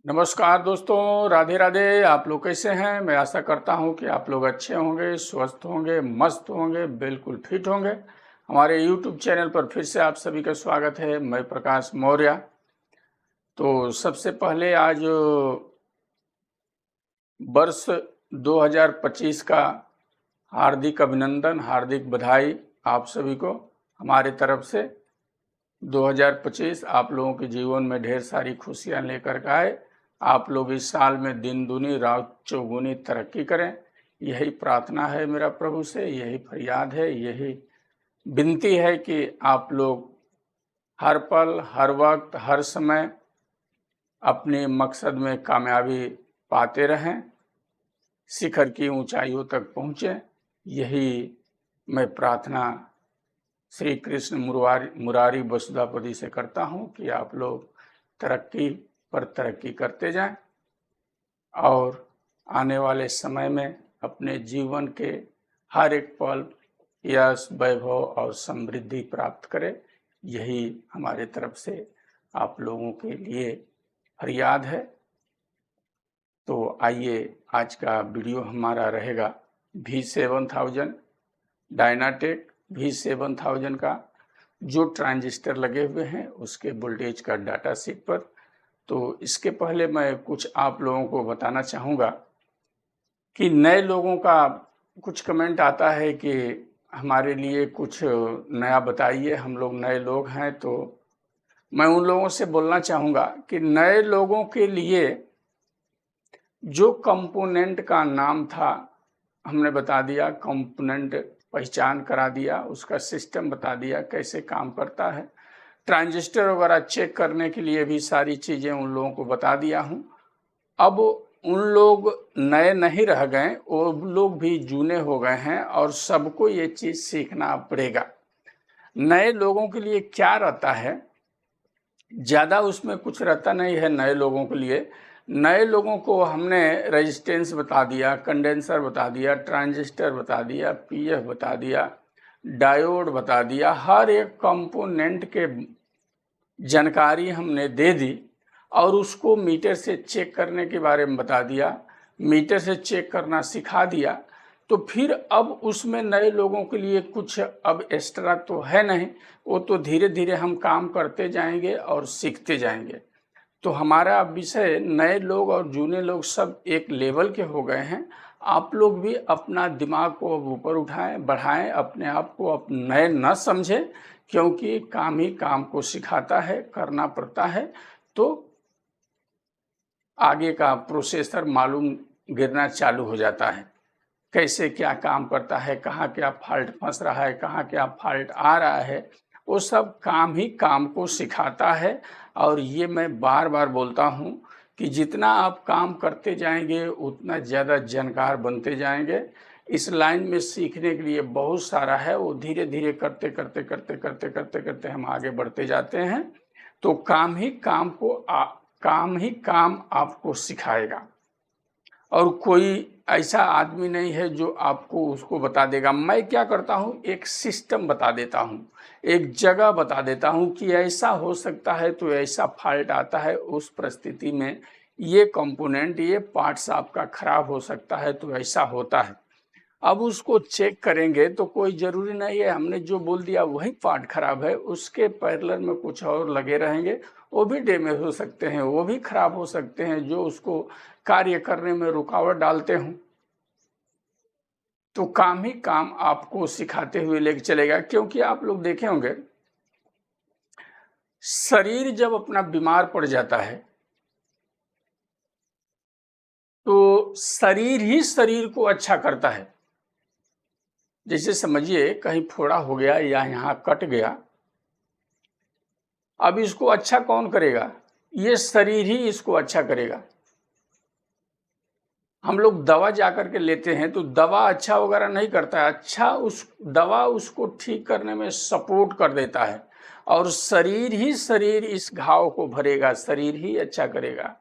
नमस्कार दोस्तों, राधे राधे। आप लोग कैसे हैं? मैं आशा करता हूं कि आप लोग अच्छे होंगे, स्वस्थ होंगे, मस्त होंगे, बिल्कुल फिट होंगे। हमारे YouTube चैनल पर फिर से आप सभी का स्वागत है। मैं प्रकाश मौर्य। तो सबसे पहले आज वर्ष 2025 का हार्दिक अभिनंदन, हार्दिक बधाई आप सभी को हमारे तरफ से। 2025 आप लोगों के जीवन में ढेर सारी खुशियां लेकर के आए। आप लोग इस साल में दिन दूनी रात चौगुनी तरक्की करें, यही प्रार्थना है मेरा प्रभु से, यही फरियाद है, यही विनती है कि आप लोग हर पल, हर वक्त, हर समय अपने मकसद में कामयाबी पाते रहें, शिखर की ऊंचाइयों तक पहुँचें। यही मैं प्रार्थना श्री कृष्ण मुरारी वसुधापति से करता हूँ कि आप लोग तरक्की पर तरक्की करते जाएं और आने वाले समय में अपने जीवन के हर एक पल यश, वैभव और समृद्धि प्राप्त करें। यही हमारे तरफ से आप लोगों के लिए फरियाद है। तो आइए, आज का वीडियो हमारा रहेगा V7000 डायनाटेक V7000 का जो ट्रांजिस्टर लगे हुए हैं उसके वोल्टेज का डाटा शीट पर। तो इसके पहले मैं कुछ आप लोगों को बताना चाहूँगा कि नए लोगों का कुछ कमेंट आता है कि हमारे लिए कुछ नया बताइए, हम लोग नए लोग हैं। तो मैं उन लोगों से बोलना चाहूँगा कि नए लोगों के लिए जो कंपोनेंट का नाम था हमने बता दिया, कंपोनेंट पहचान करा दिया, उसका सिस्टम बता दिया कैसे काम करता है। ट्रांजिस्टर वगैरह चेक करने के लिए भी सारी चीज़ें उन लोगों को बता दिया हूँ। अब उन लोग नए नहीं रह गए, वो लोग भी जूने हो गए हैं और सबको ये चीज़ सीखना पड़ेगा। नए लोगों के लिए क्या रहता है, ज़्यादा उसमें कुछ रहता नहीं है नए लोगों के लिए। नए लोगों को हमने रेजिस्टेंस बता दिया, कंडेंसर बता दिया, ट्रांजिस्टर बता दिया, पीएफ बता दिया, डायोड बता दिया, हर एक कंपोनेंट के जानकारी हमने दे दी और उसको मीटर से चेक करने के बारे में बता दिया, मीटर से चेक करना सिखा दिया। तो फिर अब उसमें नए लोगों के लिए कुछ अब एक्स्ट्रा तो है नहीं, वो तो धीरे धीरे हम काम करते जाएंगे और सीखते जाएंगे। तो हमारा विषय नए लोग और जूने लोग सब एक लेवल के हो गए हैं। आप लोग भी अपना दिमाग को अब ऊपर उठाएं, बढ़ाएं, अपने आप को अब नए न समझें, क्योंकि काम ही काम को सिखाता है, करना पड़ता है। तो आगे का प्रोसेसर मालूम गिरना चालू हो जाता है, कैसे क्या काम करता है, कहाँ क्या फॉल्ट फंस रहा है, कहाँ क्या फॉल्ट आ रहा है। वो सब काम ही काम को सिखाता है। और ये मैं बार बार बोलता हूँ कि जितना आप काम करते जाएंगे उतना ज़्यादा जानकार बनते जाएंगे। इस लाइन में सीखने के लिए बहुत सारा है, वो धीरे धीरे करते करते करते करते करते करते हम आगे बढ़ते जाते हैं। तो काम ही काम आपको सिखाएगा और कोई ऐसा आदमी नहीं है जो आपको उसको बता देगा। मैं क्या करता हूँ, एक सिस्टम बता देता हूँ, एक जगह बता देता हूँ कि ऐसा हो सकता है, तो ऐसा फॉल्ट आता है, उस परिस्थिति में ये कंपोनेंट, ये पार्ट्स आपका खराब हो सकता है, तो ऐसा होता है। अब उसको चेक करेंगे तो कोई ज़रूरी नहीं है हमने जो बोल दिया वही पार्ट खराब है, उसके पैरेलल में कुछ और लगे रहेंगे, वो भी डैमेज हो सकते हैं, वो भी खराब हो सकते हैं, जो उसको कार्य करने में रुकावट डालते हों। तो काम ही काम आपको सिखाते हुए लेके चलेगा। क्योंकि आप लोग देखे होंगे, शरीर जब अपना बीमार पड़ जाता है तो शरीर ही शरीर को अच्छा करता है। जैसे समझिए कहीं फोड़ा हो गया या यहाँ कट गया, अब इसको अच्छा कौन करेगा? ये शरीर ही इसको अच्छा करेगा। हम लोग दवा जाकर के लेते हैं तो दवा अच्छा वगैरह नहीं करता है, अच्छा उस दवा उसको ठीक करने में सपोर्ट कर देता है और शरीर ही शरीर इस घाव को भरेगा, शरीर ही अच्छा करेगा।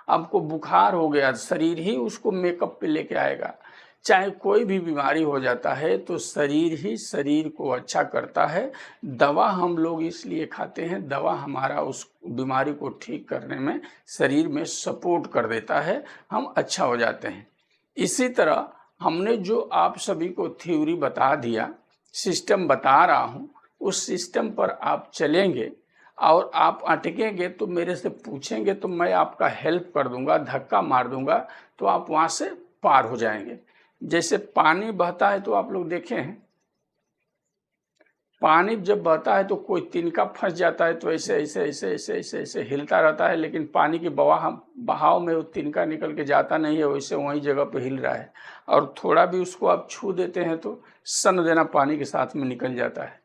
आपको बुखार हो गया, शरीर ही उसको मेकअप पे लेके आएगा। चाहे कोई भी बीमारी हो जाता है तो शरीर ही शरीर को अच्छा करता है। दवा हम लोग इसलिए खाते हैं, दवा हमारा उस बीमारी को ठीक करने में शरीर में सपोर्ट कर देता है, हम अच्छा हो जाते हैं। इसी तरह हमने जो आप सभी को थ्योरी बता दिया, सिस्टम बता रहा हूँ, उस सिस्टम पर आप चलेंगे और आप अटकेंगे तो मेरे से पूछेंगे तो मैं आपका हेल्प कर दूंगा, धक्का मार दूंगा तो आप वहाँ से पार हो जाएंगे। जैसे पानी बहता है तो आप लोग देखे हैं, पानी जब बहता है तो कोई तिनका फंस जाता है तो ऐसे ऐसे ऐसे ऐसे ऐसे ऐसे हिलता रहता है, लेकिन पानी के बहाव में वो तिनका निकल के जाता नहीं है, वैसे वहीं जगह पे हिल रहा है। और थोड़ा भी उसको आप छू देते हैं तो सन देना पानी के साथ में निकल जाता है।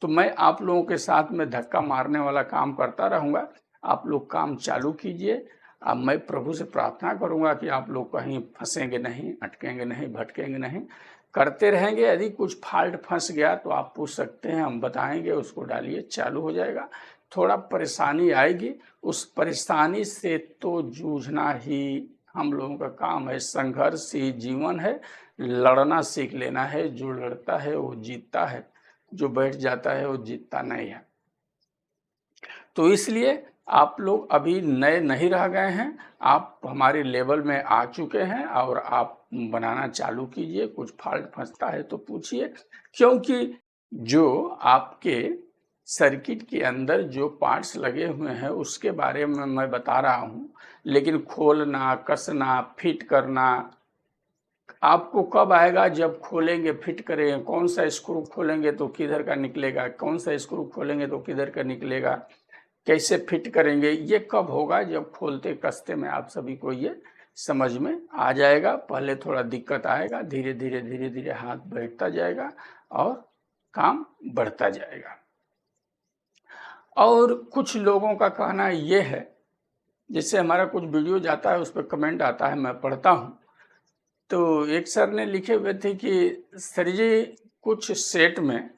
तो मैं आप लोगों के साथ में धक्का मारने वाला काम करता रहूँगा, आप लोग काम चालू कीजिए। अब मैं प्रभु से प्रार्थना करूँगा कि आप लोग कहीं फंसेंगे नहीं, अटकेंगे नहीं, भटकेंगे नहीं, करते रहेंगे। यदि कुछ फॉल्ट फंस गया तो आप पूछ सकते हैं, हम बताएंगे, उसको डालिए, चालू हो जाएगा। थोड़ा परेशानी आएगी, उस परेशानी से तो जूझना ही हम लोगों का काम है। संघर्ष ही जीवन है, लड़ना सीख लेना है। जो लड़ता है वो जीतता है, जो बैठ जाता है वो जीतता नहीं है। तो इसलिए आप लोग अभी नए नहीं रह गए हैं, आप हमारे लेवल में आ चुके हैं और आप बनाना चालू कीजिए। कुछ फॉल्ट फंसता है तो पूछिए, क्योंकि जो आपके सर्किट के अंदर जो पार्ट्स लगे हुए हैं उसके बारे में मैं बता रहा हूँ, लेकिन खोलना, कसना, फिट करना आपको कब आएगा? जब खोलेंगे, फिट करेंगे। कौन सा स्क्रू खोलेंगे तो किधर का निकलेगा, कौन सा स्क्रू खोलेंगे तो किधर का निकलेगा, कैसे फिट करेंगे, ये कब होगा? जब खोलते कसते में आप सभी को ये समझ में आ जाएगा। पहले थोड़ा दिक्कत आएगा, धीरे धीरे धीरे धीरे हाथ बैठता जाएगा और काम बढ़ता जाएगा। और कुछ लोगों का कहना ये है, जैसे हमारा कुछ वीडियो जाता है उस पर कमेंट आता है, मैं पढ़ता हूँ, तो एक सर ने लिखे हुए थे कि सर जी कुछ सेट में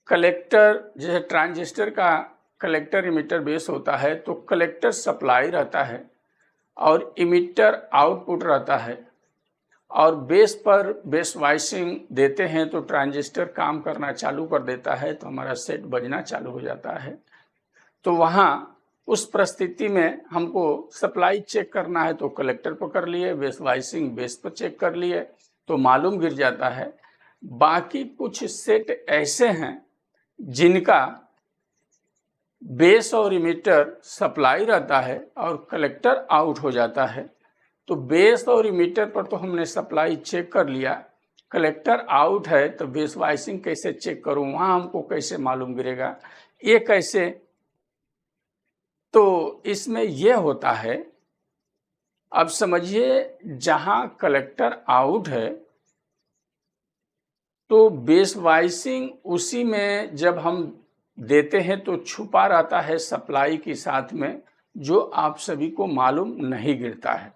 कलेक्टर, जैसे ट्रांजिस्टर का कलेक्टर इमिटर बेस होता है तो कलेक्टर सप्लाई रहता है और इमिटर आउटपुट रहता है, और बेस पर बेस वाइसिंग देते हैं तो ट्रांजिस्टर काम करना चालू कर देता है, तो हमारा सेट बजना चालू हो जाता है। तो वहाँ उस परिस्थिति में हमको सप्लाई चेक करना है तो कलेक्टर पर कर लिए, बेस वाइसिंग बेस पर चेक कर लिए तो मालूम गिर जाता है। बाकी कुछ सेट ऐसे हैं जिनका बेस और इमिटर सप्लाई रहता है और कलेक्टर आउट हो जाता है। तो बेस और इमिटर पर तो हमने सप्लाई चेक कर लिया, कलेक्टर आउट है तो बेस वाइसिंग कैसे चेक करूं, वहां हमको कैसे मालूम गिरेगा, ये कैसे? तो इसमें यह होता है, अब समझिए जहां कलेक्टर आउट है तो बेस वाइसिंग उसी में जब हम देते हैं तो छुपा रहता है सप्लाई के साथ में, जो आप सभी को मालूम नहीं गिरता है,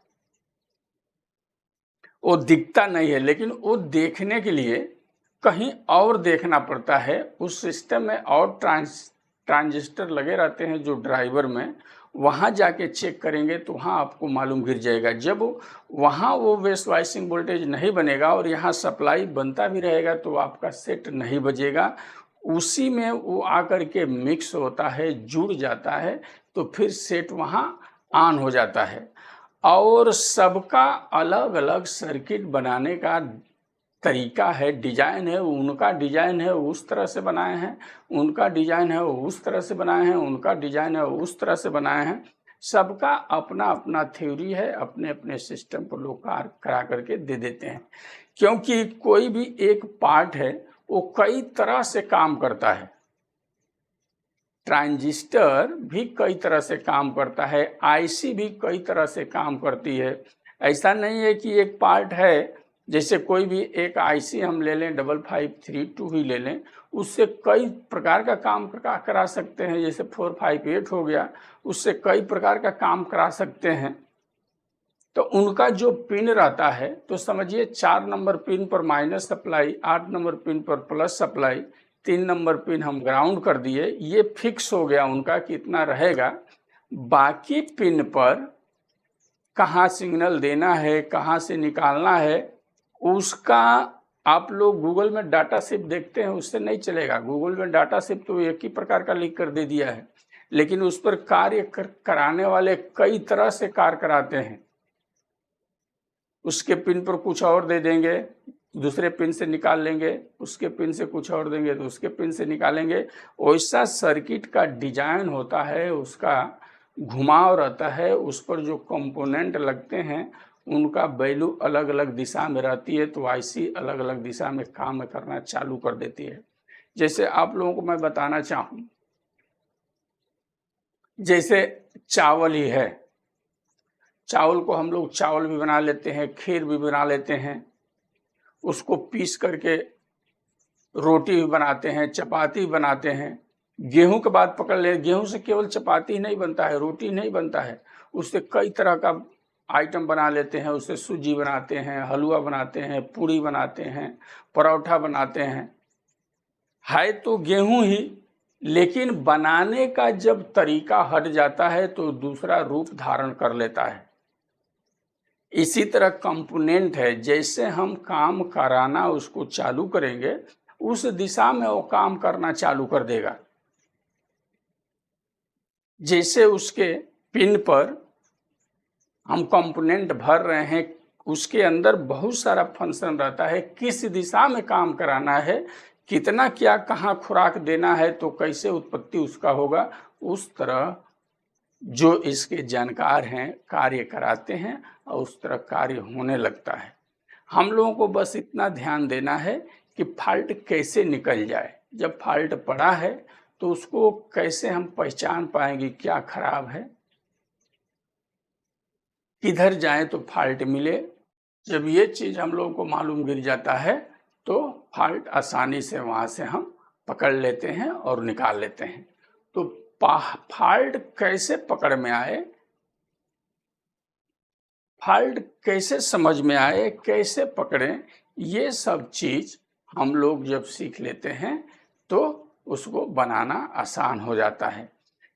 वो दिखता नहीं है। लेकिन वो देखने के लिए कहीं और देखना पड़ता है। उस सिस्टम में और ट्रांजिस्टर लगे रहते हैं जो ड्राइवर में, वहाँ जाके चेक करेंगे तो वहाँ आपको मालूम गिर जाएगा। जब वहाँ वो बेस वाइसिंग वोल्टेज नहीं बनेगा और यहाँ सप्लाई बनता भी रहेगा तो आपका सेट नहीं बजेगा। उसी में वो आकर के मिक्स होता है, जुड़ जाता है, तो फिर सेट वहाँ ऑन हो जाता है। और सबका अलग अलग सर्किट बनाने का तरीका है, डिजाइन है। उनका डिजाइन है उस तरह से बनाए हैं, उनका डिजाइन है उस तरह से बनाए हैं, उनका डिजाइन है उस तरह से बनाए हैं। सबका अपना अपना थ्योरी है, अपने अपने सिस्टम पर लोग करा करके दे देते हैं, क्योंकि कोई भी एक पार्ट है वो कई तरह से काम करता है। ट्रांजिस्टर भी कई तरह से काम करता है, आईसी भी कई तरह से काम करती है। ऐसा नहीं है कि एक पार्ट है, जैसे कोई भी एक आईसी हम ले लें 5532 ही ले लें, उससे कई प्रकार का काम करा सकते हैं। जैसे 458 हो गया, उससे कई प्रकार का काम करा सकते हैं। तो उनका जो पिन रहता है, तो समझिए 4 नंबर पिन पर माइनस सप्लाई, 8 नंबर पिन पर प्लस सप्लाई, 3 नंबर पिन हम ग्राउंड कर दिए, ये फिक्स हो गया उनका कितना रहेगा। बाकी पिन पर कहाँ सिग्नल देना है, कहाँ से निकालना है, उसका आप लोग गूगल में डाटा शिप देखते हैं, उससे नहीं चलेगा। गूगल में डाटा शिप तो एक ही प्रकार का लिख कर दे दिया है, लेकिन उस पर कार्य कराने वाले कई तरह से कार्य कराते हैं। उसके पिन पर कुछ और दे देंगे, दूसरे पिन से निकाल लेंगे, उसके पिन से कुछ और देंगे तो उसके पिन से निकालेंगे। वैसा सर्किट का डिजाइन होता है, उसका घुमाव रहता है, उस पर जो कंपोनेंट लगते हैं उनका वैल्यू अलग अलग दिशा में रहती है, तो आईसी अलग अलग दिशा में काम करना चालू कर देती है। जैसे आप लोगों को मैं बताना चाहूँ, जैसे चावल ही है, चावल को हम लोग चावल भी बना लेते हैं, खीर भी बना लेते हैं, उसको पीस करके रोटी भी बनाते हैं, चपाती बनाते हैं। गेहूं के बाद पकड़ ले, गेहूं से केवल चपाती नहीं बनता है, रोटी नहीं बनता है, उससे कई तरह का आइटम बना लेते हैं। उससे सूजी बनाते हैं, हलवा बनाते हैं, पूड़ी बनाते हैं, परोठा बनाते हैं। है तो गेहूं ही, लेकिन बनाने का जब तरीका हट जाता है तो दूसरा रूप धारण कर लेता है। इसी तरह कंपोनेंट है, जैसे हम काम कराना उसको चालू करेंगे, उस दिशा में वो काम करना चालू कर देगा। जैसे उसके पिन पर हम कंपोनेंट भर रहे हैं, उसके अंदर बहुत सारा फंक्शन रहता है, किस दिशा में काम कराना है, कितना क्या कहाँ खुराक देना है, तो कैसे उत्पत्ति उसका होगा, उस तरह जो इसके जानकार हैं कार्य कराते हैं और उस तरह कार्य होने लगता है। हम लोगों को बस इतना ध्यान देना है कि फॉल्ट कैसे निकल जाए। जब फॉल्ट पड़ा है तो उसको कैसे हम पहचान पाएंगे क्या खराब है, किधर जाए तो फॉल्ट मिले। जब ये चीज हम लोगों को मालूम गिर जाता है तो फॉल्ट आसानी से वहां से हम पकड़ लेते हैं और निकाल लेते हैं। तो फॉल्ट कैसे पकड़ में आए, फॉल्ट कैसे समझ में आए, कैसे पकड़ें, ये सब चीज हम लोग जब सीख लेते हैं तो उसको बनाना आसान हो जाता है।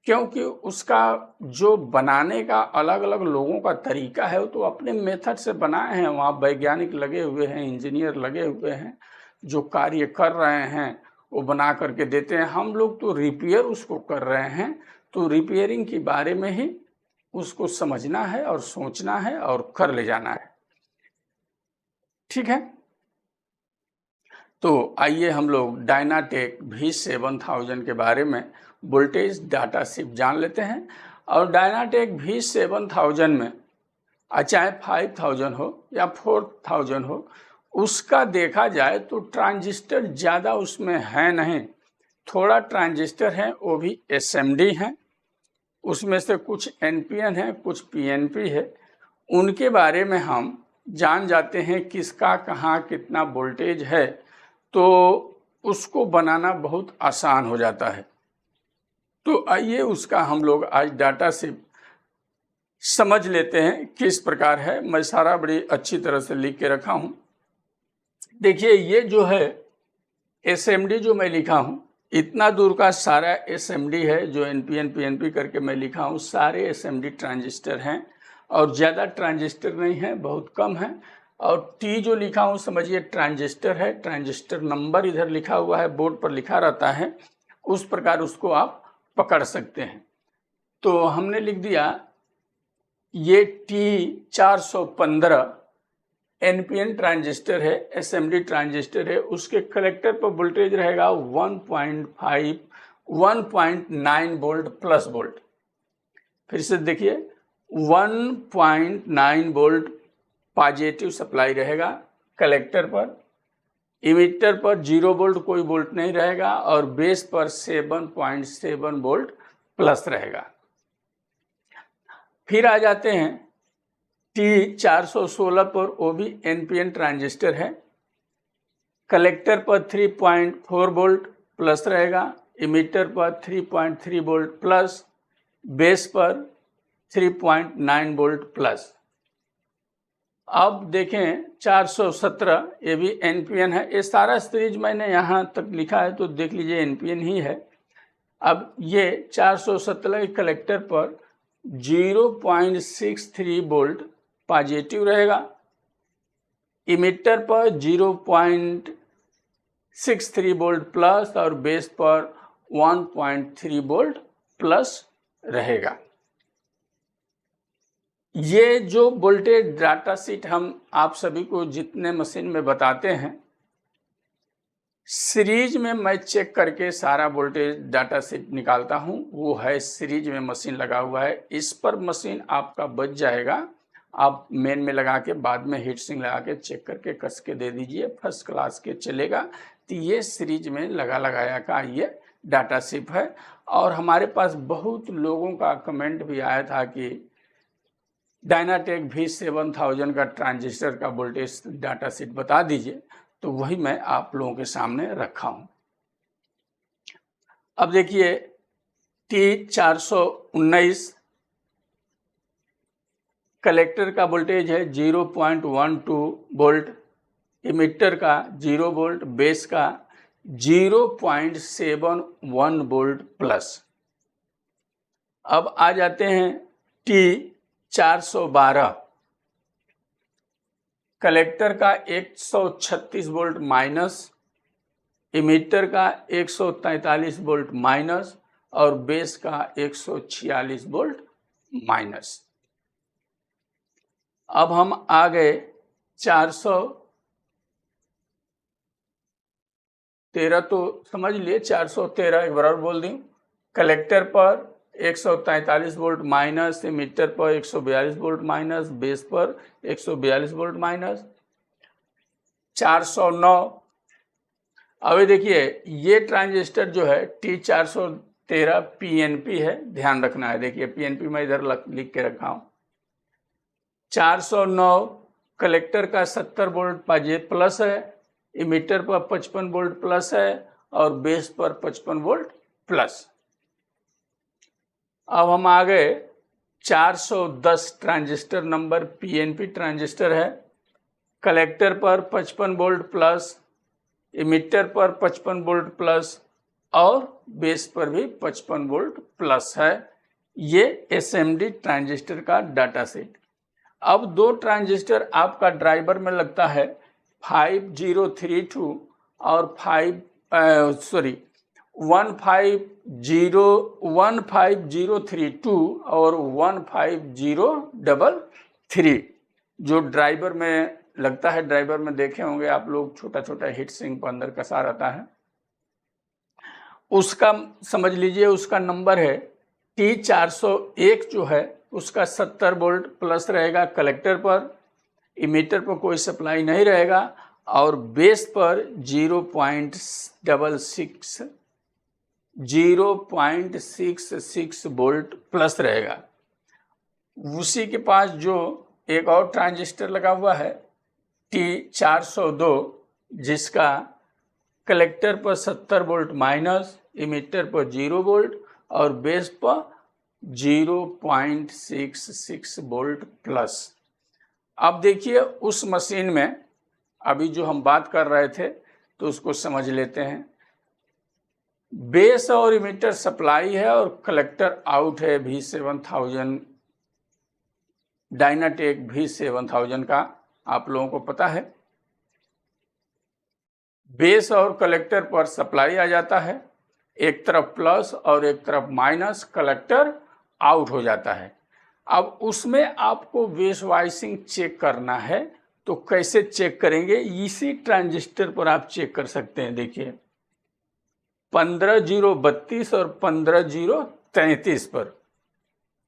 क्योंकि उसका जो बनाने का अलग अलग लोगों का तरीका है, वो तो अपने मेथड से बनाए हैं। वहाँ वैज्ञानिक लगे हुए हैं, इंजीनियर लगे हुए हैं, जो कार्य कर रहे हैं वो बना करके देते हैं। हम लोग तो रिपेयर उसको कर रहे हैं, तो रिपेयरिंग के बारे में ही उसको समझना है और सोचना है और कर ले जाना है। ठीक है, तो आइए हम लोग डायनाटेक V7000 के बारे में वोल्टेज डाटा शिप जान लेते हैं। और डायनाटेक V7000 में चाहे 5000 हो या 4000 हो, उसका देखा जाए तो ट्रांजिस्टर ज़्यादा उसमें है नहीं, थोड़ा ट्रांजिस्टर है, वो भी SMD हैं। उसमें से कुछ NPN है, कुछ PNP है। उनके बारे में हम जान जाते हैं किसका कहाँ कितना वोल्टेज है, तो उसको बनाना बहुत आसान हो जाता है। तो आइए उसका हम लोग आज डाटा से समझ लेते हैं किस प्रकार है। मैं सारा बड़ी अच्छी तरह से लिख के रखा हूँ। देखिए, ये जो है SMD जो मैं लिखा हूँ, इतना दूर का सारा SMD है, जो NPN PNP करके मैं लिखा हूँ, सारे SMD ट्रांजिस्टर हैं और ज़्यादा ट्रांजिस्टर नहीं है, बहुत कम है। और T जो लिखा हूँ समझिए ट्रांजिस्टर है, ट्रांजिस्टर नंबर इधर लिखा हुआ है, बोर्ड पर लिखा रहता है, उस प्रकार उसको आप पकड़ सकते हैं। तो हमने लिख दिया ये T415 NPN ट्रांजिस्टर है, SMD ट्रांजिस्टर है, उसके कलेक्टर पर वोल्टेज रहेगा 1.9 वोल्ट प्लस वोल्ट। फिर से देखिए, 1.9 वोल्ट पॉजिटिव सप्लाई रहेगा कलेक्टर पर, इमिटर पर 0 वोल्ट कोई वोल्ट नहीं रहेगा, और बेस पर 7.7 वोल्ट प्लस रहेगा। फिर आ जाते हैं T416 पर, वो भी NPN ट्रांजिस्टर है, कलेक्टर पर 3.4 वोल्ट प्लस रहेगा, इमिटर पर 3.3 वोल्ट प्लस, बेस पर 3.9 वोल्ट प्लस। अब देखें 417, ये भी NPN है। ये सारा सीरीज मैंने यहाँ तक लिखा है तो देख लीजिए NPN ही है। अब ये 417 के कलेक्टर पर 0.63 वोल्ट पॉजिटिव रहेगा, इमिटर पर 0.63 वोल्ट प्लस और बेस पर 1.3 वोल्ट प्लस रहेगा। ये जो वोल्टेज डाटा शीट हम आप सभी को जितने मशीन में बताते हैं, सीरीज में मैं चेक करके सारा वोल्टेज डाटा शीट निकालता हूं। वो है सीरीज में मशीन लगा हुआ है, इस पर मशीन आपका बच जाएगा। आप मेन में लगा के बाद में हीट सिंक लगा के चेक करके कस के दे दीजिए, फर्स्ट क्लास के चलेगा। तो ये सीरीज में लगाया का ये डाटा शीट है। और हमारे पास बहुत लोगों का कमेंट भी आया था कि डायनाटेक V7000 का ट्रांजिस्टर का वोल्टेज डाटा शीट बता दीजिए, तो वही मैं आप लोगों के सामने रखा हूं। अब देखिए T419 कलेक्टर का वोल्टेज है 0.12 वोल्ट, इमिटर का 0 वोल्ट, बेस का 0.71 वोल्ट प्लस। अब आ जाते हैं T412 कलेक्टर का 136 वोल्ट माइनस, इमिटर का 143 वोल्ट माइनस और बेस का 146 वोल्ट माइनस। अब हम आ गए 413, तो समझ लिए 413 एक बार बोल दूं। कलेक्टर पर 143 वोल्ट माइनस, इमिटर पर 142 वोल्ट माइनस, बेस पर 142 वोल्ट माइनस। 409। अभी देखिए ये ट्रांजिस्टर जो है T413 PNP है, ध्यान रखना है। देखिए PNP मैं इधर लिख के रखा हूं। 409 कलेक्टर का 70 वोल्ट प्लस है, इमिटर पर 55 वोल्ट प्लस है और बेस पर 55 वोल्ट प्लस। अब हम आ गए 410 ट्रांजिस्टर नंबर PNP ट्रांजिस्टर है, कलेक्टर पर 55 वोल्ट प्लस, इमिटर पर 55 वोल्ट प्लस और बेस पर भी 55 वोल्ट प्लस है। ये SMD ट्रांजिस्टर का डाटा सेट। अब दो ट्रांजिस्टर आपका ड्राइवर में लगता है 5032 और 15032 और 15033 जो ड्राइवर में लगता है। ड्राइवर में देखे होंगे आप लोग, छोटा छोटा हीट सिंक पर अंदर कसा रहता है, उसका समझ लीजिए उसका नंबर है T401 जो है उसका 70 वोल्ट प्लस रहेगा कलेक्टर पर, इमिटर पर कोई सप्लाई नहीं रहेगा और बेस पर 0.66 वोल्ट प्लस रहेगा। उसी के पास जो एक और ट्रांजिस्टर लगा हुआ है T402 जिसका कलेक्टर पर 70 वोल्ट माइनस, इमिटर पर 0 वोल्ट और बेस पर 0.66 वोल्ट प्लस। अब देखिए उस मशीन में अभी जो हम बात कर रहे थे तो उसको समझ लेते हैं। बेस और इमिटर सप्लाई है और कलेक्टर आउट है V7000 डायनाटेक V7000 का, आप लोगों को पता है। बेस और कलेक्टर पर सप्लाई आ जाता है, एक तरफ प्लस और एक तरफ माइनस, कलेक्टर आउट हो जाता है। अब उसमें आपको बेस वाइसिंग चेक करना है, तो कैसे चेक करेंगे? इसी ट्रांजिस्टर पर आप चेक कर सकते हैं। देखिए 15032 और 15033 पर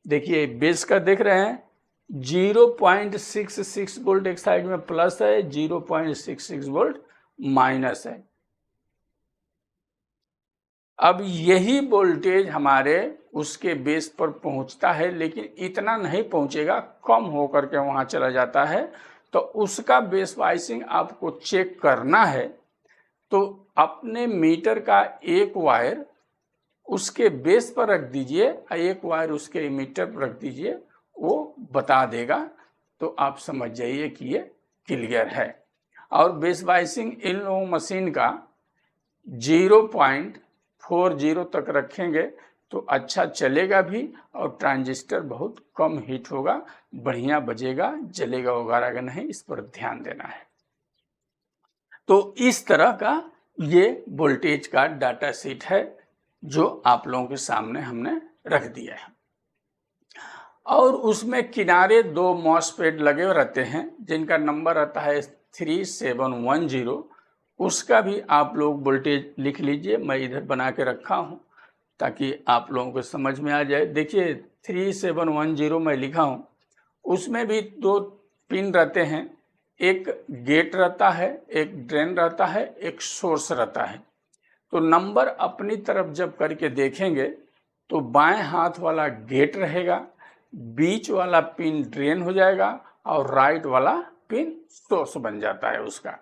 देखिए बेस का देख रहे हैं 0.66 वोल्ट एक साइड में प्लस है, 0.66 वोल्ट माइनस है। अब यही वोल्टेज हमारे उसके बेस पर पहुंचता है, लेकिन इतना नहीं पहुंचेगा, कम होकर के वहां चला जाता है। तो उसका बेस वाइसिंग आपको चेक करना है, तो अपने मीटर का एक वायर उसके बेस पर रख दीजिए और एक वायर उसके मीटर पर रख दीजिए, वो बता देगा। तो आप समझ जाइए कि ये क्लियर है। और बेस वाइसिंग इन लोगों मशीन का 0.40 तक रखेंगे तो अच्छा चलेगा भी और ट्रांजिस्टर बहुत कम हीट होगा, बढ़िया बजेगा, जलेगा वगैरह नहीं, इस पर ध्यान देना है। तो इस तरह का ये वोल्टेज का डाटा शीट है जो आप लोगों के सामने हमने रख दिया है। और उसमें किनारे 2 मॉसफेट लगे रहते हैं जिनका नंबर आता है 3710। उसका भी आप लोग वोल्टेज लिख लीजिए, मैं इधर बना के रखा हूँ ताकि आप लोगों को समझ में आ जाए। देखिए 3710 मैं लिखा हूँ, उसमें भी 2 पिन रहते हैं, एक गेट रहता है, एक ड्रेन रहता है, एक सोर्स रहता है। तो नंबर अपनी तरफ जब करके देखेंगे तो बाएं हाथ वाला गेट रहेगा, बीच वाला पिन ड्रेन हो जाएगा और राइट वाला पिन सोर्स बन जाता है उसका।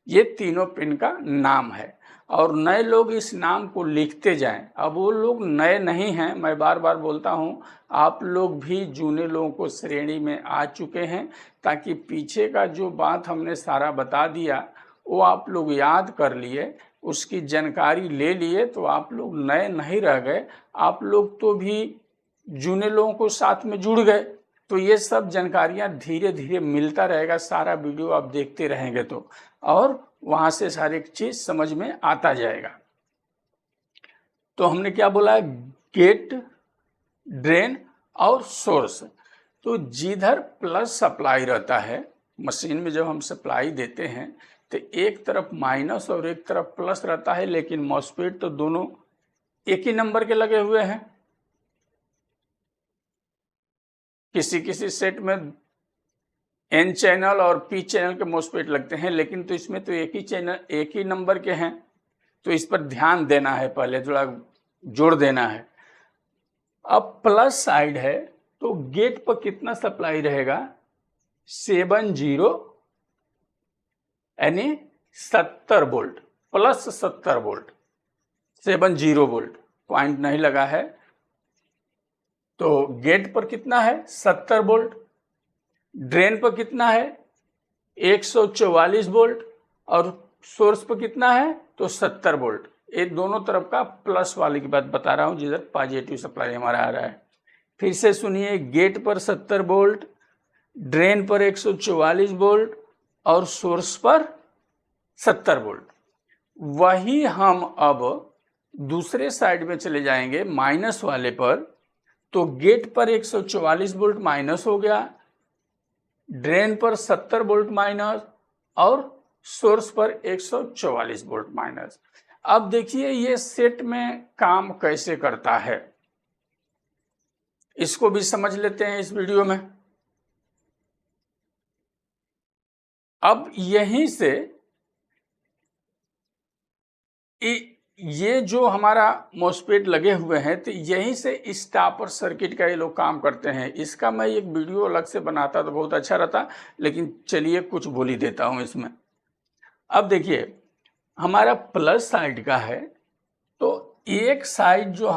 ये तीनों पिन का नाम है और नए लोग इस नाम को लिखते जाएं। अब वो लोग नए नहीं हैं, मैं बार बार बोलता हूँ, आप लोग भी जूने लोगों को श्रेणी में आ चुके हैं, ताकि पीछे का जो बात हमने सारा बता दिया वो आप लोग याद कर लिए, उसकी जानकारी ले लिए, तो आप लोग नए नहीं रह गए, आप लोग तो भी जूने लोगों को साथ में जुड़ गए। तो ये सब जानकारियां धीरे धीरे मिलता रहेगा, सारा वीडियो आप देखते रहेंगे तो, और वहां से सारी चीज समझ में आता जाएगा। तो हमने क्या बोला है, गेट, ड्रेन और सोर्स। तो जिधर प्लस सप्लाई रहता है, मशीन में जब हम सप्लाई देते हैं तो एक तरफ माइनस और एक तरफ प्लस रहता है, लेकिन मॉसफेट तो दोनों एक ही नंबर के लगे हुए हैं। किसी किसी सेट में N चैनल और P चैनल के मॉसफेट लगते हैं, लेकिन तो इसमें तो एक ही चैनल, एक ही नंबर के हैं, तो इस पर ध्यान देना है, पहले थोड़ा जोड़ देना है। अब प्लस साइड है तो गेट पर कितना सप्लाई रहेगा, 70 यानी 70 volt, plus 70 volt, 70 volt, point नहीं लगा है। तो गेट पर कितना है, 70 वोल्ट, ड्रेन पर कितना है, 144 वोल्ट, और सोर्स पर कितना है, तो 70 वोल्ट। ये दोनों तरफ का प्लस वाले की बात बता रहा हूं, जिधर पॉजिटिव सप्लाई हमारा आ रहा है। फिर से सुनिए, गेट पर 70 वोल्ट, ड्रेन पर 144 वोल्ट और सोर्स पर 70 वोल्ट। वही हम अब दूसरे साइड में चले जाएंगे, माइनस वाले पर। तो गेट पर 144 वोल्ट माइनस हो गया, ड्रेन पर 70 वोल्ट माइनस और सोर्स पर 144 वोल्ट माइनस। अब देखिए ये सेट में काम कैसे करता है, इसको भी समझ लेते हैं इस वीडियो में। अब यहीं से ये जो हमारा मॉसफेट लगे हुए हैं, तो यहीं से स्टॉपर सर्किट का ये लोग काम करते हैं। इसका मैं एक वीडियो अलग से बनाता तो बहुत अच्छा रहता, लेकिन चलिए कुछ बोल ही देता हूं इसमें। अब देखिए हमारा प्लस साइड का है, तो एक साइड जो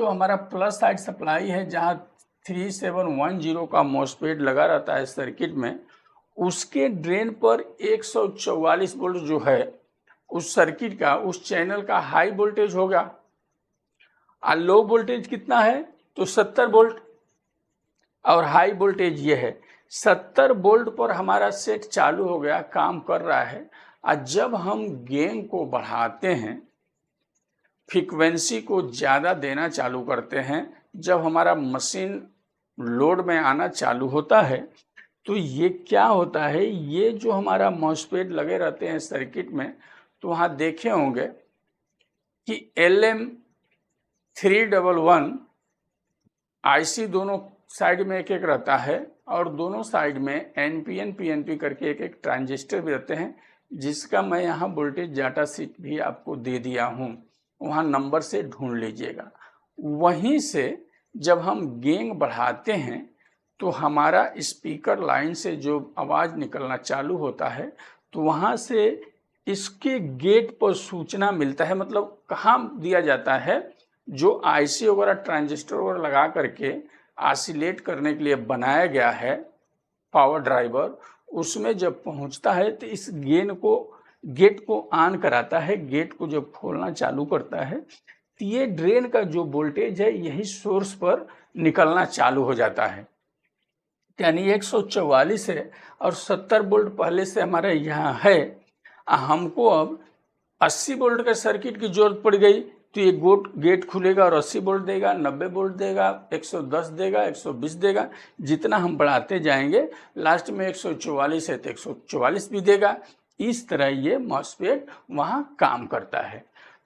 हमारा प्लस साइड सप्लाई है, जहां 3710 का मॉसफेट लगा रहता है सर्किट में, उसके ड्रेन पर 144 वोल्ट जो है उस सर्किट का, उस चैनल का हाई वोल्टेज होगा, और लो वोल्टेज कितना है, तो 70 वोल्ट, और हाई वोल्टेज ये है 70 वोल्ट पर हमारा सेट चालू हो गया, काम कर रहा है। और जब हम गेन को बढ़ाते हैं, फ्रीक्वेंसी को ज़्यादा देना चालू करते हैं, जब हमारा मशीन लोड में आना चालू होता है, तो ये क्या होता है, ये जो हमारा मॉसफेट लगे रहते हैं सर्किट में, तो वहाँ देखे होंगे कि LM311 IC दोनों साइड में एक एक रहता है, और दोनों साइड में NPN PNP करके एक एक ट्रांजिस्टर भी रहते हैं, जिसका मैं यहाँ वोल्टेज डाटा शीट भी आपको दे दिया हूँ, वहाँ नंबर से ढूंढ लीजिएगा। वहीं से जब हम गेन बढ़ाते हैं तो हमारा स्पीकर लाइन से जो आवाज़ निकलना चालू होता है, तो वहाँ से इसके गेट पर सूचना मिलता है। मतलब कहाँ दिया जाता है, जो IC वगैरह ट्रांजिस्टर वगैरह लगा करके ऑसिलेट करने के लिए बनाया गया है पावर ड्राइवर, उसमें जब पहुंचता है तो इस गेट को ऑन कराता है। गेट को जब खोलना चालू करता है तो ये ड्रेन का जो वोल्टेज है यही सोर्स पर निकलना चालू हो जाता है। यानी 144 है और 70 वोल्ट पहले से हमारे यहाँ है। हमको अब 80 वोल्ट का सर्किट की जरूरत पड़ गई, तो ये गेट खुलेगा और 80 वोल्ट देगा, 90 वोल्ट देगा, 110 देगा, 120 देगा। जितना हम बढ़ाते जाएंगे लास्ट में 144 है तो 144 भी देगा। इस तरह ये मॉस्फेट वहाँ काम करता है।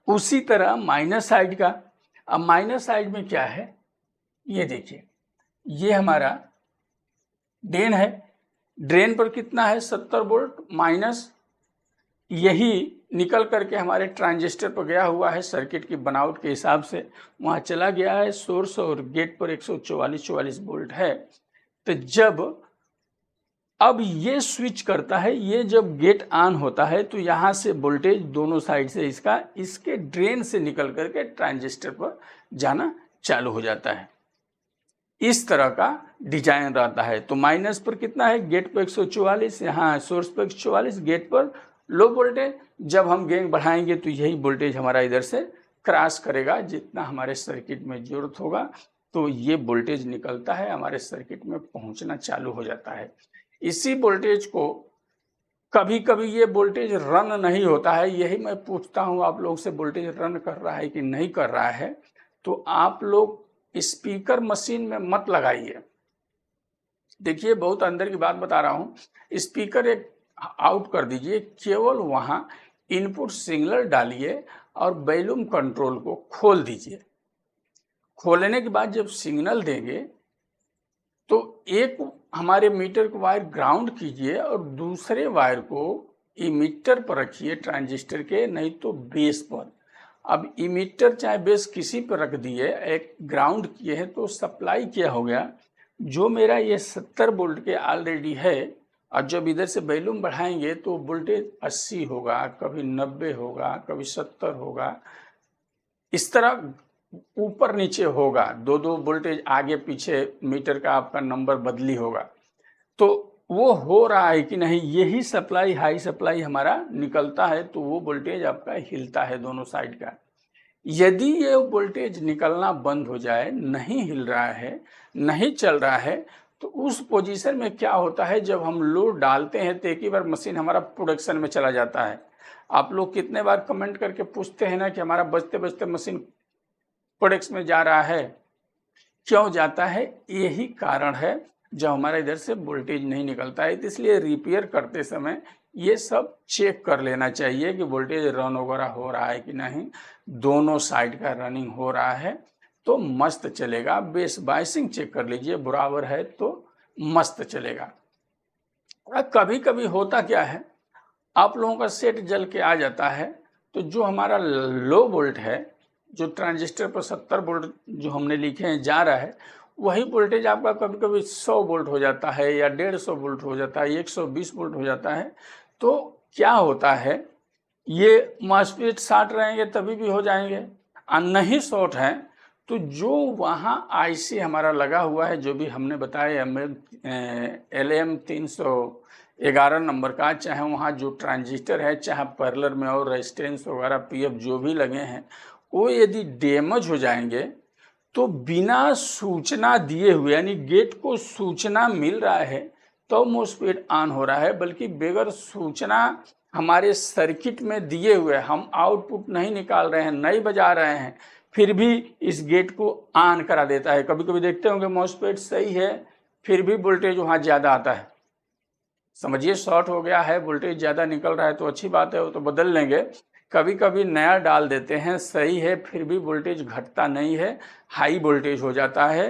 उसी तरह माइनस साइड का, अब माइनस साइड में क्या है ये देखिए, ये हमारा ड्रेन है। ड्रेन पर कितना है 70 वोल्ट माइनस, यही निकल करके हमारे ट्रांजिस्टर पर गया हुआ है सर्किट की बनावट के हिसाब से, वहाँ चला गया है सोर्स और गेट पर 144 वोल्ट है। तो जब अब ये स्विच करता है, ये जब गेट ऑन होता है तो यहाँ से वोल्टेज दोनों साइड से इसके ड्रेन से निकल करके ट्रांजिस्टर पर जाना चालू हो जाता है। इस तरह का डिजाइन रहता है। तो माइनस पर कितना है, गेट पर 144, यहाँ सोर्स पर 144, गेट पर लो वोल्टेज। जब हम गेन बढ़ाएंगे तो यही वोल्टेज हमारा इधर से क्रॉस करेगा, जितना हमारे सर्किट में जरूरत होगा तो ये वोल्टेज निकलता है, हमारे सर्किट में पहुंचना चालू हो जाता है। इसी वोल्टेज को कभी कभी ये वोल्टेज रन नहीं होता है, यही मैं पूछता हूँ आप लोग से, वोल्टेज रन कर रहा है कि नहीं कर रहा है। तो आप लोग स्पीकर मशीन में मत लगाइए। देखिए बहुत अंदर की बात बता रहा हूँ, स्पीकर एक आउट कर दीजिए, केवल वहाँ इनपुट सिग्नल डालिए और वॉल्यूम कंट्रोल को खोल दीजिए। खोलने के बाद जब सिग्नल देंगे तो एक हमारे मीटर को वायर ग्राउंड कीजिए और दूसरे वायर को इमीटर पर रखिए ट्रांजिस्टर के, नहीं तो बेस पर। अब इमीटर चाहे बेस किसी पर रख दिए, एक ग्राउंड किए हैं तो सप्लाई क्या हो गया, जो मेरा ये 70 वोल्ट के ऑलरेडी है, और जब इधर से वॉल्यूम बढ़ाएंगे तो वोल्टेज 80 होगा, कभी 90 होगा, कभी 70 होगा, इस तरह ऊपर नीचे होगा, दो वोल्टेज आगे पीछे मीटर का आपका नंबर बदली होगा। तो वो हो रहा है कि नहीं, यही सप्लाई हाई सप्लाई हमारा निकलता है तो वो वोल्टेज आपका हिलता है दोनों साइड का। यदि ये वोल्टेज निकलना बंद हो जाए, नहीं हिल रहा है, नहीं चल रहा है, तो उस पोजीशन में क्या होता है, जब हम लोड डालते हैं तो एक ही बार मशीन हमारा प्रोडक्शन में चला जाता है। आप लोग कितने बार कमेंट करके पूछते हैं ना कि हमारा बजते बजते मशीन प्रोडक्शन में जा रहा है, क्यों जाता है? यही कारण है जब हमारा इधर से वोल्टेज नहीं निकलता है। तो इसलिए रिपेयर करते समय ये सब चेक कर लेना चाहिए कि वोल्टेज रन वगैरह हो रहा है कि नहीं। दोनों साइड का रनिंग हो रहा है तो मस्त चलेगा। बेस बाइसिंग चेक कर लीजिए, बराबर है तो मस्त चलेगा। कभी कभी होता क्या है, आप लोगों का सेट जल के आ जाता है, तो जो हमारा लो वोल्ट है, जो ट्रांजिस्टर पर 70 वोल्ट जो हमने लिखे हैं जा रहा है, वही वोल्टेज आपका कभी कभी 100 वोल्ट हो जाता है या 150 वोल्ट हो जाता है, 120 वोल्ट हो जाता है। तो क्या होता है, ये मॉस्फेट शॉर्ट रहेंगे तभी भी हो जाएंगे, और नहीं शॉर्ट हैं तो जो वहाँ आईसी हमारा लगा हुआ है, जो भी हमने बताया LM 311 नंबर का, चाहे वहाँ जो ट्रांजिस्टर है, चाहे पैरेलल में और रेजिस्टेंस वगैरह पीएफ जो भी लगे हैं, वो यदि डैमेज हो जाएंगे तो बिना सूचना दिए हुए, यानी गेट को सूचना मिल रहा है तो मॉस्फेट ऑन हो रहा है, बल्कि बगैर सूचना हमारे सर्किट में दिए हुए, हम आउटपुट नहीं निकाल रहे हैं, नहीं बजा रहे हैं, फिर भी इस गेट को ऑन करा देता है। कभी कभी देखते होंगे मॉस्फेट सही है फिर भी वोल्टेज वहाँ ज़्यादा आता है, समझिए शॉर्ट हो गया है, वोल्टेज ज़्यादा निकल रहा है तो अच्छी बात है, वो तो बदल लेंगे। कभी कभी नया डाल देते हैं, सही है फिर भी वोल्टेज घटता नहीं है, हाई वोल्टेज हो जाता है,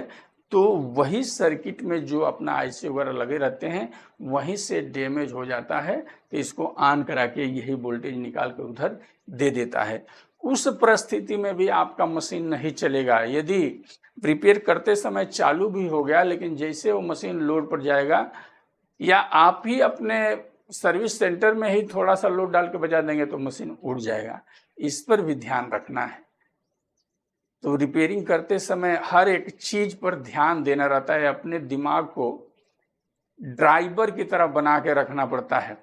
तो वही सर्किट में जो अपना आईसी वगैरह लगे रहते हैं वहीं से डैमेज हो जाता है, तो इसको ऑन करा के यही वोल्टेज निकाल कर उधर दे देता है। उस परिस्थिति में भी आपका मशीन नहीं चलेगा। यदि रिपेयर करते समय चालू भी हो गया, लेकिन जैसे वो मशीन लोड पर जाएगा या आप ही अपने सर्विस सेंटर में ही थोड़ा सा लोड डाल के बजा देंगे तो मशीन उड़ जाएगा। इस पर भी ध्यान रखना है। तो रिपेयरिंग करते समय हर एक चीज पर ध्यान देना रहता है, अपने दिमाग को ड्राइवर की तरह बना के रखना पड़ता है,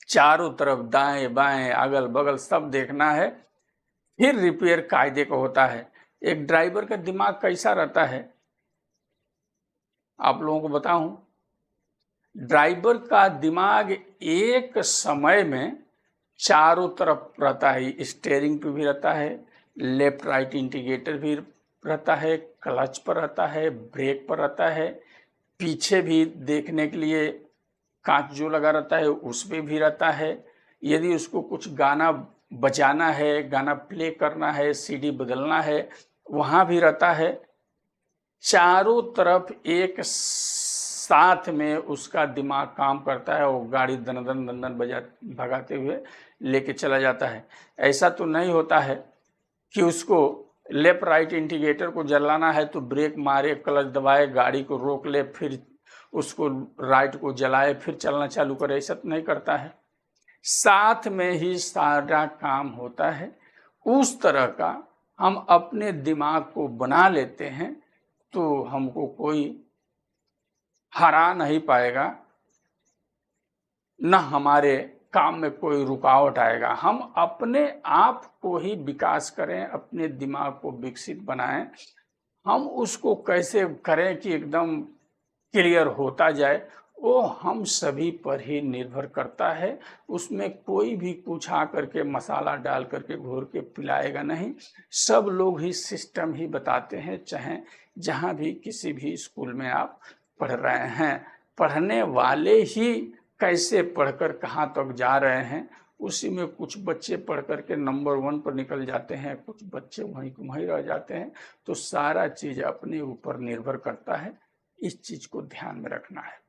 चारों तरफ दाएं बाएं अगल बगल सब देखना है, फिर रिपेयर कायदे का होता है। एक ड्राइवर का दिमाग कैसा रहता है, आप लोगों को बताऊं, ड्राइवर का दिमाग एक समय में चारों तरफ रहता है, स्टीयरिंग पे भी रहता है, लेफ्ट राइट इंडिकेटर भी रहता है, क्लच पर रहता है, ब्रेक पर रहता है, पीछे भी देखने के लिए कांच जो लगा रहता है उस पे भी रहता है। यदि उसको कुछ गाना बजाना है, गाना प्ले करना है, सीडी बदलना है, वहाँ भी रहता है। चारों तरफ एक साथ में उसका दिमाग काम करता है और गाड़ी दन दन बजा भगाते हुए लेके चला जाता है। ऐसा तो नहीं होता है कि उसको लेफ्ट राइट इंडिकेटर को जलाना है तो ब्रेक मारे, क्लच दबाए, गाड़ी को रोक ले, फिर उसको राइट को जलाए, फिर चलना चालू करे, ऐसा तो नहीं करता है। साथ में ही सारा काम होता है। उस तरह का हम अपने दिमाग को बना लेते हैं तो हमको कोई हरा नहीं पाएगा, न हमारे काम में कोई रुकावट आएगा। हम अपने आप को ही विकास करें, अपने दिमाग को विकसित बनाएं। हम उसको कैसे करें कि एकदम क्लियर होता जाए, वो हम सभी पर ही निर्भर करता है। उसमें कोई भी कुछ आकर के मसाला डाल करके घोर के पिलाएगा नहीं। सब लोग ही सिस्टम ही बताते हैं, चाहे जहाँ भी किसी भी स्कूल में आप पढ़ रहे हैं, पढ़ने वाले ही कैसे पढ़कर कहाँ तक जा रहे हैं, उसी में कुछ बच्चे पढ़ करके नंबर 1 पर निकल जाते हैं, कुछ बच्चे वहीं रह जाते हैं। तो सारा चीज़ अपने ऊपर निर्भर करता है, इस चीज को ध्यान में रखना है।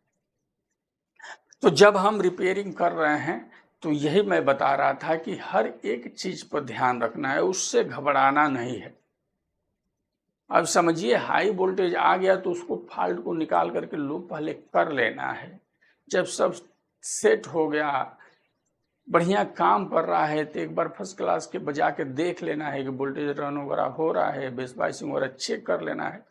तो जब हम रिपेयरिंग कर रहे हैं तो यही मैं बता रहा था कि हर एक चीज पर ध्यान रखना है, उससे घबराना नहीं है। अब समझिए हाई वोल्टेज आ गया तो उसको फॉल्ट को निकाल करके लूप पहले कर लेना है। जब सब सेट हो गया, बढ़िया काम कर रहा है, तो एक बार फर्स्ट क्लास के बजा के देख लेना है कि वोल्टेज रन वगैरह हो रहा है, बेस बाइसिंग वगैरह चेक कर लेना है।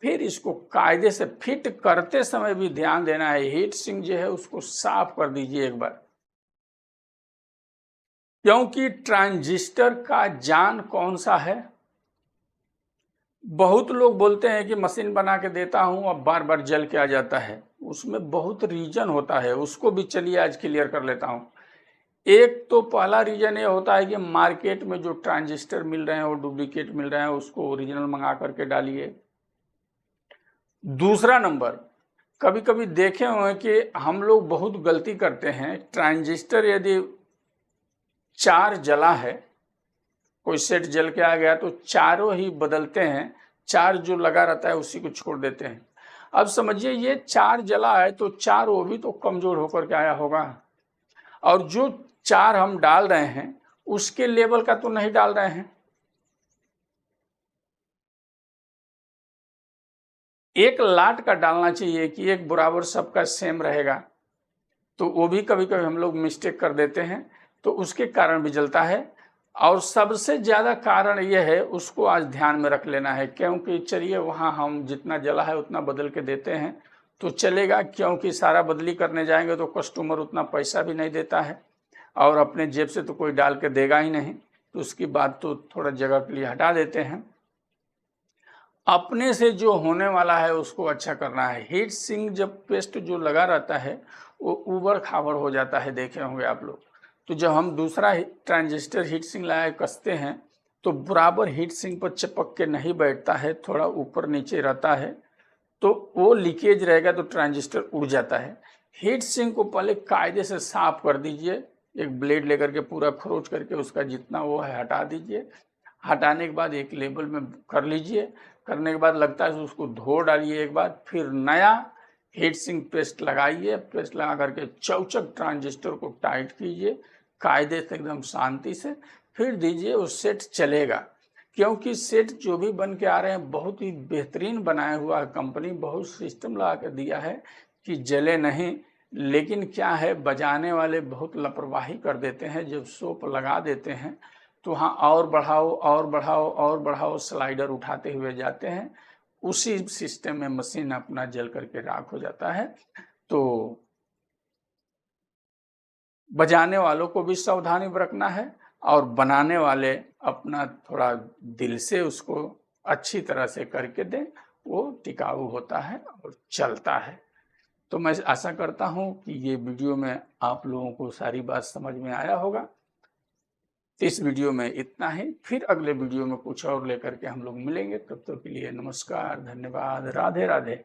फिर इसको कायदे से फिट करते समय भी ध्यान देना है, हीट सिंक जो है उसको साफ कर दीजिए एक बार, क्योंकि ट्रांजिस्टर का जान कौन सा है। बहुत लोग बोलते हैं कि मशीन बना के देता हूं अब बार बार जल के आ जाता है, उसमें बहुत रीजन होता है, उसको भी चलिए आज क्लियर कर लेता हूं। एक तो पहला रीजन ये होता है कि मार्केट में जो ट्रांजिस्टर मिल रहे हैं वो डुप्लीकेट मिल रहे हैं, उसको ओरिजिनल मंगा करके डालिए। दूसरा नंबर, कभी कभी देखे हुए कि हम लोग बहुत गलती करते हैं, ट्रांजिस्टर यदि 4 जला है, कोई सेट जल के आ गया तो चारों ही बदलते हैं, 4 जो लगा रहता है उसी को छोड़ देते हैं। अब समझिए ये 4 जला है तो 4 वो भी तो कमजोर होकर के आया होगा, और जो 4 हम डाल रहे हैं उसके लेवल का तो नहीं डाल रहे हैं। एक लाट का डालना चाहिए कि एक बराबर सबका सेम रहेगा, तो वो भी कभी कभी हम लोग मिस्टेक कर देते हैं, तो उसके कारण भी जलता है। और सबसे ज़्यादा कारण यह है, उसको आज ध्यान में रख लेना है, क्योंकि चलिए वहाँ हम जितना जला है उतना बदल के देते हैं तो चलेगा, क्योंकि सारा बदली करने जाएंगे तो कस्टमर उतना पैसा भी नहीं देता है और अपने जेब से तो कोई डाल के देगा ही नहीं, तो उसकी बात तो थोड़ा जगह के लिए हटा देते हैं। अपने से जो होने वाला है उसको अच्छा करना है। हीट सिंक जब पेस्ट जो लगा रहता है वो उबड़ खाबड़ हो जाता है, देखे होंगे आप लोग। तो जब हम दूसरा ट्रांजिस्टर हीट सिंक लगा कसते हैं तो बराबर हीट सिंक पर चिपक के नहीं बैठता है, थोड़ा ऊपर नीचे रहता है, तो वो लीकेज रहेगा तो ट्रांजिस्टर उड़ जाता है। हीट सिंक को पहले कायदे से साफ कर दीजिए, एक ब्लेड लेकर के पूरा खरोच करके उसका जितना वो है हटा दीजिए। हटाने के बाद एक लेबल में कर लीजिए, करने के बाद लगता है उसको धो डालिए एक बार, फिर नया हीट सिंक पेस्ट लगाइए, पेस्ट लगा करके चौचक ट्रांजिस्टर को टाइट कीजिए कायदे से एकदम शांति से, फिर दीजिए, वो सेट चलेगा। क्योंकि सेट जो भी बन के आ रहे हैं बहुत ही बेहतरीन बनाया हुआ है, कंपनी बहुत सिस्टम लगा कर दिया है कि जले नहीं। लेकिन क्या है, बजाने वाले बहुत लापरवाही कर देते हैं, जब सोप लगा देते हैं तो हाँ और बढ़ाओ और बढ़ाओ और बढ़ाओ, स्लाइडर उठाते हुए जाते हैं, उसी सिस्टम में मशीन अपना जल करके राख हो जाता है। तो बजाने वालों को भी सावधानी बरतना है और बनाने वाले अपना थोड़ा दिल से उसको अच्छी तरह से करके दें, वो टिकाऊ होता है और चलता है। तो मैं आशा करता हूँ कि ये वीडियो में आप लोगों को सारी बात समझ में आया होगा। इस वीडियो में इतना ही, फिर अगले वीडियो में कुछ और लेकर के हम लोग मिलेंगे। तब तक के लिए नमस्कार, धन्यवाद, राधे राधे।